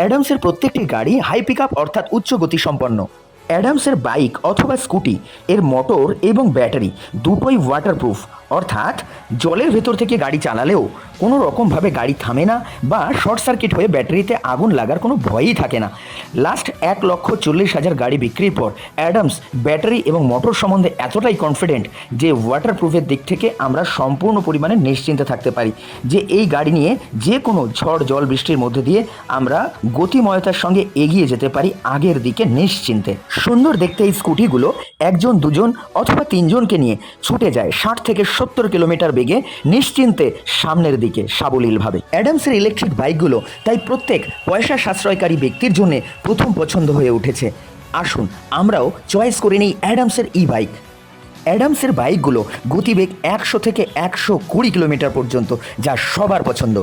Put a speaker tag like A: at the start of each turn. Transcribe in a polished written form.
A: অ্যাডামসের প্রত্যেকটি গাড়ি high pickup অর্থাৎ উচ্চ গতিসম্পন্ন। অ্যাডামসের বাইক অথবা স্কুটি এর মোটর এবং ব্যাটারি দুটোই ওয়াটারপ্রুফ, অর্থাৎ জলের ভেতর থেকে গাড়ি চালালেও কোনো রকমভাবে গাড়ি থামে না বা শর্ট সার্কিট হয়ে ব্যাটারিতে আগুন লাগার কোনো ভয়ই থাকে না। লাস্ট 1,40,000 গাড়ি বিক্রির পর অ্যাডামস ব্যাটারি এবং মোটর সম্বন্ধে এতটাই কনফিডেন্ট যে ওয়াটারপ্রুফের দিক থেকে আমরা সম্পূর্ণ পরিমাণে নিশ্চিন্তে থাকতে পারি যে এই গাড়ি নিয়ে যে কোনো ঝড় জল বৃষ্টির মধ্যে দিয়ে আমরা গতিময়তার সঙ্গে এগিয়ে যেতে পারি আগের দিকে নিশ্চিন্তে। সুন্দর দেখতে এই স্কুটিগুলো একজন দুজন অথবা তিনজনকে নিয়ে ছুটে যায় 60 থেকে 70 কিলোমিটার বেগে নিশ্চিন্তে সামনের দিকে সাবলীলভাবে। অ্যাডামসের ইলেকট্রিক বাইকগুলো তাই প্রত্যেক পয়সা সাশ্রয়কারী ব্যক্তির জন্য প্রথম পছন্দ হয়ে উঠেছে। আসুন আমরাও চয়েস করে নিই অ্যাডামসের ই বাইক। অ্যাডামসের বাইকগুলো গতিবেগ 100 থেকে 120 কিলোমিটার পর্যন্ত, যা সবার পছন্দ।